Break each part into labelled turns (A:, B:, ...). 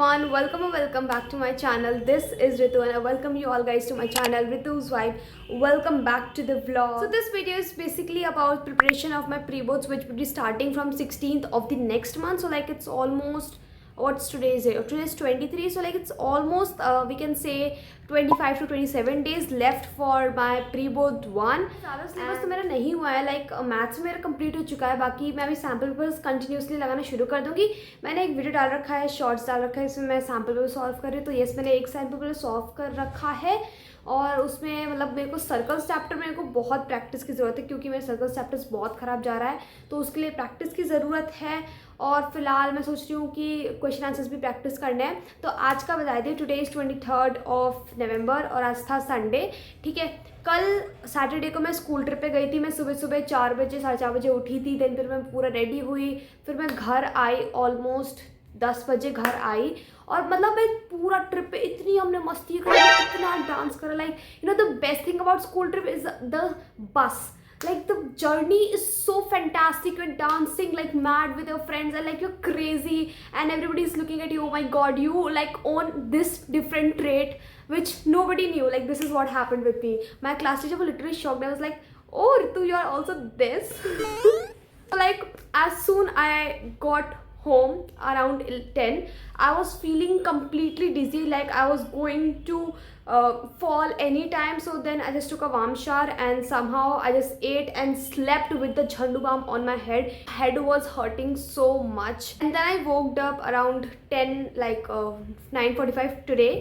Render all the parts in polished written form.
A: everyone, welcome or welcome back to my channel. This is Ritu and I welcome you all guys to my channel Ritu's Vibe. Welcome back to the vlog. So this video is basically about preparation of my pre-boards, which will be starting from 16th of the next month. So like it's almost, what's today's day? Today's 23, so like it's almost we can say 25 to 27 days left for my pre-board 1. ज़्यादा syllabus तो मेरा नहीं हुआ है, like maths मेरा complete हो चुका है. बाकी मैं अभी सैम्पल पेपर्स कंटिन्यूसली लगाना शुरू कर दूंगी. मैंने एक वीडियो डाल रखा है, शॉर्ट्स डाल रखा है, इसमें मैं सैम्पल पेपर सॉल्व कर रही हूँ. तो येस, मैंने एक सैम्पल पेपर सॉल्व कर रखा है और उसमें मतलब मेरे को सर्कल्स चैप्टर मेरे को बहुत प्रैक्टिस की ज़रूरत है, क्योंकि मेरा सर्कल्स चैप्टर्स बहुत ख़राब जा रहा है. तो उसके लिए प्रैक्टिस की ज़रूरत है और फिलहाल मैं सोच रही हूँ कि क्वेश्चन आंसर्स भी प्रैक्टिस करने हैं. तो आज का बता दें, टुडे इज़ 23 ऑफ नवंबर और आज था संडे. ठीक है, कल सैटरडे को मैं स्कूल ट्रिप पे गई थी. मैं सुबह सुबह 4 बजे 4:30 बजे उठी थी. देन फिर मैं पूरा रेडी हुई, फिर मैं घर आई, ऑलमोस्ट 10 बजे घर आई. और मतलब मैं पूरा ट्रिप पे इतनी हमने मस्ती करी, इतना डांस करा. Like you know the best thing about school trip is the bus. Like the journey is so fantastic. You're dancing like mad with your friends and like you're crazy and everybody is looking at you. Oh my god, you like own this different trait which nobody knew. Like this is what happened with me. My class teacher was literally shocked. I was like, oh Ritu, you are also this. Like as soon I got home around 10, I was feeling completely dizzy, like I was going to fall anytime. So then I just took a warm shower and somehow I just ate and slept with the jhandu balm on my head. Head was hurting so much, and then I woke up around 10, like 9:45 today,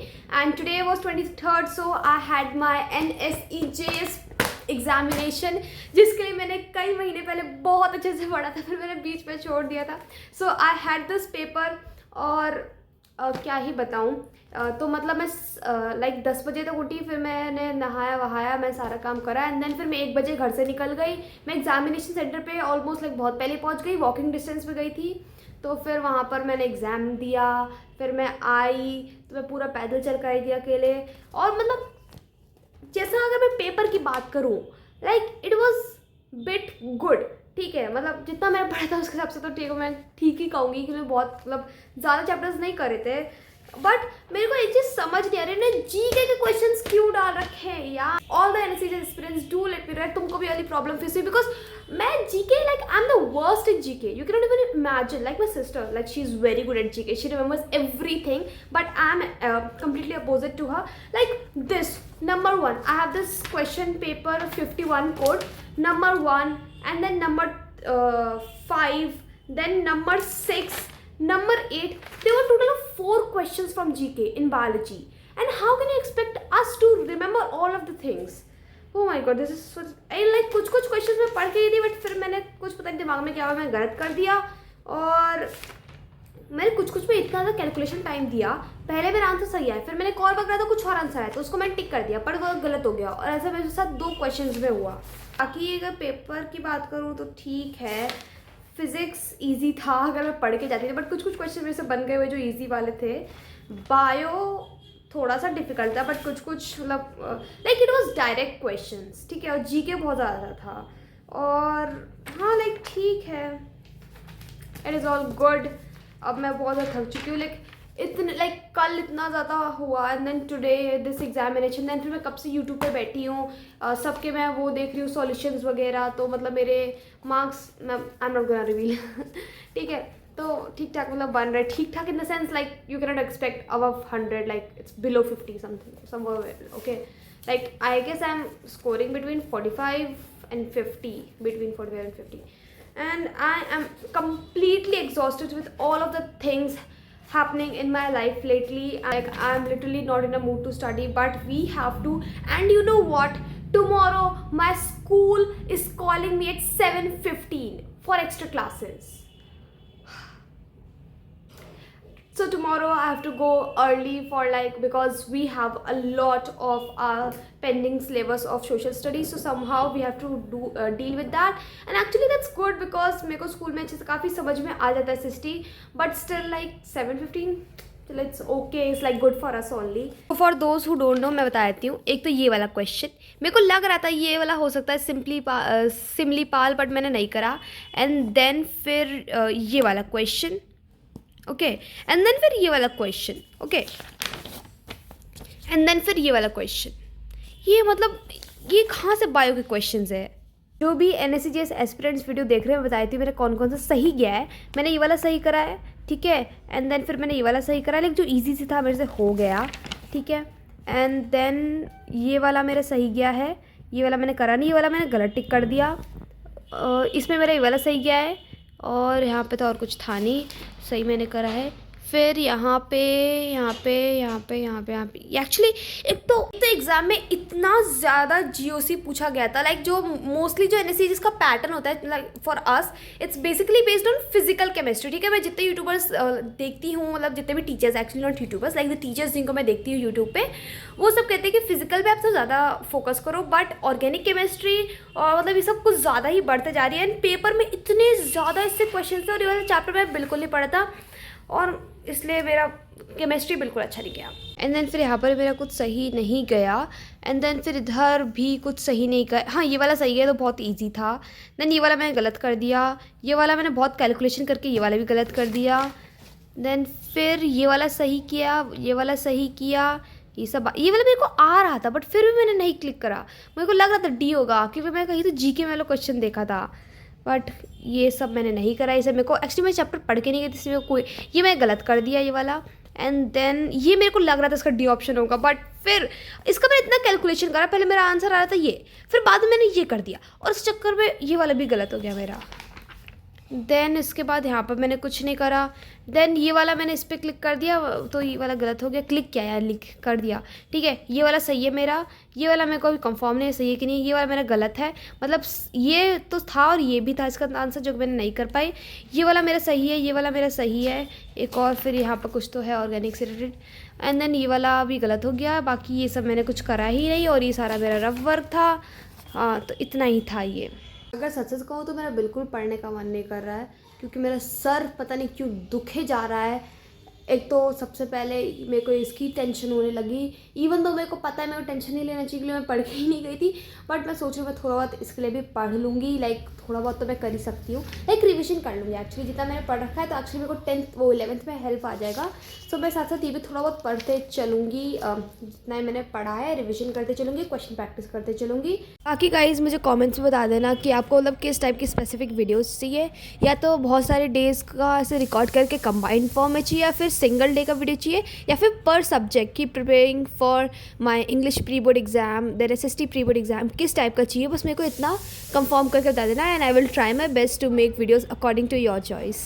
A: and today was 23rd. So I had my NSEJS examination, जिसके लिए मैंने कई महीने पहले बहुत अच्छे से पढ़ा था, फिर मैंने बीच में छोड़ दिया था. सो आई हैड दिस पेपर और क्या ही बताऊँ. तो मतलब मैं लाइक 10 बजे तक उठी, फिर मैंने नहाया वहाया, मैं सारा काम करा एंड देन फिर मैं 1 बजे घर से निकल गई. मैं एग्जामिनेशन सेंटर पे ऑलमोस्ट लाइक बहुत पहले पहुंच गई, वॉकिंग डिस्टेंस पे गई थी. तो फिर वहाँ पर मैंने एग्ज़ाम दिया, फिर मैं आई तो मैं पूरा पैदल चल कर आई थी अकेले. और मतलब जैसा अगर मैं पेपर की बात करूँ, like it was bit good. ठीक है, मतलब जितना मैंने पढ़ा था उसके हिसाब से तो ठीक है, मैं ठीक ही कहूँगी कि मैं बहुत मतलब ज़्यादा चैप्टर्स नहीं करे थे. बट मेरे को एक चीज़ समझ नहीं आ रही, ने जीके के क्वेश्चंस क्यों डाल रखे हैं यार. All the NSCs experience do let me right. तुमको भी वाली प्रॉब्लम फेस हुई? बिकॉज मैं GK like I am the worst in GK. You can not even imagine. Like my sister, like she is very good at GK, she remembers everything, but I am completely opposite to her. Like this, number 1, I have this question paper 51 code, number 1, and then number 5, then number 6, number 8. There were total of 4 questions from GK in biology. And how can you expect us to remember all of the things? Oh my god, this is so... I like कुछ questions मैं पढ़ के गई थी, but फिर मैंने कुछ पता नहीं दिमाग में क्या हुआ, मैं गलत कर दिया. और मैंने कुछ में इतना ज़्यादा कैलकुलेशन टाइम दिया. पहले मेरा आंसर सही आया, फिर मैंने कॉल पकड़ा था, कुछ और आंसर आया तो उसको मैंने टिक कर दिया, पर वो गलत हो गया. और ऐसा मेरे साथ 2 क्वेश्चंस में हुआ. बाकी अगर पेपर की बात करूँ तो ठीक है, फिज़िक्स इजी था अगर मैं पढ़ के जाती थी, बट कुछ क्वेश्चन मेरे से बन गए हुए जो इजी वाले थे. बायो थोड़ा सा डिफिकल्ट था, बट कुछ मतलब like it was direct questions. ठीक है, और जीके बहुत ज़्यादा था. और हाँ, लाइक ठीक है, इट इज़ ऑल गुड. अब मैं बहुत ज़्यादा थक चुकी हूँ. लाइक कल इतना ज़्यादा हुआ and then today this examination. Then फिर मैं कब से यूट्यूब पे बैठी हूँ, सबके मैं वो देख रही हूँ सॉल्यूशंस वगैरह. तो मतलब मेरे मार्क्स मैं I am not gonna reveal. ठीक है, तो ठीक ठाक मतलब बन रहे. ठीक ठाक in the sense like you can not expect above 100, like it's below 50 something somewhere. Okay, like I guess I am scoring between 45 and 50, between 45 and 50. And I am completely exhausted with all of the things happening in my life lately. Like I'm literally not in a mood to study, but we have to. And you know what, tomorrow my school is calling me at 7:15 for extra classes. So tomorrow I have to go early for like, because we have a lot of our pending syllabus of social studies. So somehow we have to do deal with that. And actually that's good because मेरे को school में अच्छे से काफ़ी समझ में आ जाता है SST. But still like 7:15, so it's okay, it's like good for us only. So for those who don't know, मैं बता देती हूँ. एक तो ये वाला क्वेश्चन मेरे को लग रहा था ये वाला हो सकता है सिमली पाल, बट मैंने नहीं करा. एंड देन फिर ये वाला क्वेश्चन ओके, एंड देन फिर ये वाला क्वेश्चन, ओके, एंड देन फिर ये वाला क्वेश्चन। ये मतलब ये कहाँ से बायो के क्वेश्चंस है? जो भी NSCGS एस्पिरेंट्स वीडियो देख रहे हैं बताई थी मेरे कौन कौन सा सही गया है। मैंने ये वाला सही करा है, ठीक है, एंड देन फिर मैंने ये वाला सही करा है, लेकिन जो इजी से था मेरे से हो गया, ठीक है, एंड देन ये वाला मेरा सही गया है, ये वाला मैंने करा नहीं, ये वाला मैंने गलत टिक कर दिया। इसमें मेरा ये वाला सही गया है, और यहाँ पे तो और कुछ था नहीं, सही मैंने करा है। फिर यहाँ पे एक्चुअली एक तो एग्ज़ाम में इतना ज़्यादा GOC पूछा गया था, लाइक जो मोस्टली जो NSC जिसका पैटर्न होता है, like for us it's basically based on physical chemistry, ठीक है। मैं जितने यूट्यूबर्स देखती हूँ, मतलब जितने भी teachers, actually not YouTubers, like the teachers जिनको मैं देखती हूँ यूट्यूब पे, वो सब कहते हैं कि फिजिकल पे आप तो ज़्यादा फोकस करो, बट ऑर्गेनिक केमिस्ट्री और मतलब ये सब कुछ ज़्यादा ही बढ़ते जा रही है। एंड पेपर में इतने ज़्यादा इससे क्वेश्चन थे, और ये वाला चैप्टर मैं बिल्कुल नहीं पढ़ा था, और इसलिए मेरा केमिस्ट्री बिल्कुल अच्छा नहीं गया। एंड देन फिर यहाँ पर मेरा कुछ सही नहीं गया, एंड देन फिर इधर भी कुछ सही नहीं गया। हाँ, ये वाला सही है तो बहुत इजी था। देन ये वाला मैंने गलत कर दिया, ये वाला मैंने बहुत कैलकुलेशन करके ये वाला भी गलत कर दिया। देन फिर ये वाला सही किया, ये वाला सही किया, ये वाला मेरे को आ रहा था, बट फिर भी मैंने नहीं क्लिक करा। मेरे को लग रहा था D होगा, क्योंकि मैं कहीं तो GK में वाला क्वेश्चन देखा था, बट ये सब मैंने नहीं करा। इसे मेरे को एक्चुअली मैं चैप्टर पढ़ के नहीं गई थी, इसलिए कोई ये मैंने गलत कर दिया ये वाला। एंड देन ये मेरे को लग रहा था इसका D ऑप्शन होगा, बट फिर इसका मैंने इतना कैलकुलेशन करा, पहले मेरा आंसर आ रहा था ये, फिर बाद में मैंने ये कर दिया, और इस चक्कर में ये वाला भी गलत हो गया मेरा। देन इसके बाद यहाँ पर मैंने कुछ नहीं करा। देन ये वाला मैंने इस पर क्लिक कर दिया, तो ये वाला गलत हो गया। क्लिक किया यार, लिख कर दिया, ठीक है। ये वाला सही है मेरा, ये वाला मेरे को अभी कंफर्म नहीं है सही है कि नहीं, ये वाला मेरा गलत है, मतलब ये तो था और ये भी था इसका आंसर जो मैंने नहीं कर पाई। ये वाला मेरा सही है, ये वाला मेरा सही है एक, और फिर यहाँ पर कुछ तो है ऑर्गेनिक से रिलेटेड। एंड देन ये वाला भी गलत हो गया, बाकी ये सब मैंने कुछ करा ही नहीं, और ये सारा मेरा रफ वर्क था। हाँ, तो इतना ही था ये। अगर सच सच कहूँ तो मेरा बिल्कुल पढ़ने का मन नहीं कर रहा है, क्योंकि मेरा सर पता नहीं क्यों दुखे जा रहा है। एक तो सबसे पहले मेरे को इसकी टेंशन होने लगी, इवन तो मेरे को पता है मेरे को टेंशन नहीं लेना चाहिए, मैं पढ़ के ही नहीं गई थी, बट मैं सोच रही हूँ मैं थोड़ा बहुत इसके लिए भी पढ़ लूँगी। लाइक थोड़ा बहुत तो मैं कर ही सकती हूँ, लाइक रिविजन कर लूँगी एक्चुअली जितना मैंने पढ़ रखा है, तो एक्चुअली मेरे को 11th में हेल्प आ जाएगा। सो मैं साथ साथ ये भी थोड़ा बहुत पढ़ते चलूँगी, जितना मैंने पढ़ा है रिविजन करते चलूँगी, क्वेश्चन प्रैक्टिस करते चलूँगी। बाकी गाइज मुझे कमेंट्स में बता देना कि आपको मतलब किस टाइप की स्पेसिफिक वीडियोस चाहिए, या तो बहुत सारे डेज़ का ऐसे रिकॉर्ड करके कंबाइंड फॉर्म में चाहिए, या फिर सिंगल डे का वीडियो चाहिए, या फिर पर सब्जेक्ट की preparing for my English pre board exam, then SST pre board exam, किस टाइप का चाहिए, बस मेरे को इतना कंफर्म करके बता देना, and I will try my best to make videos according to your choice.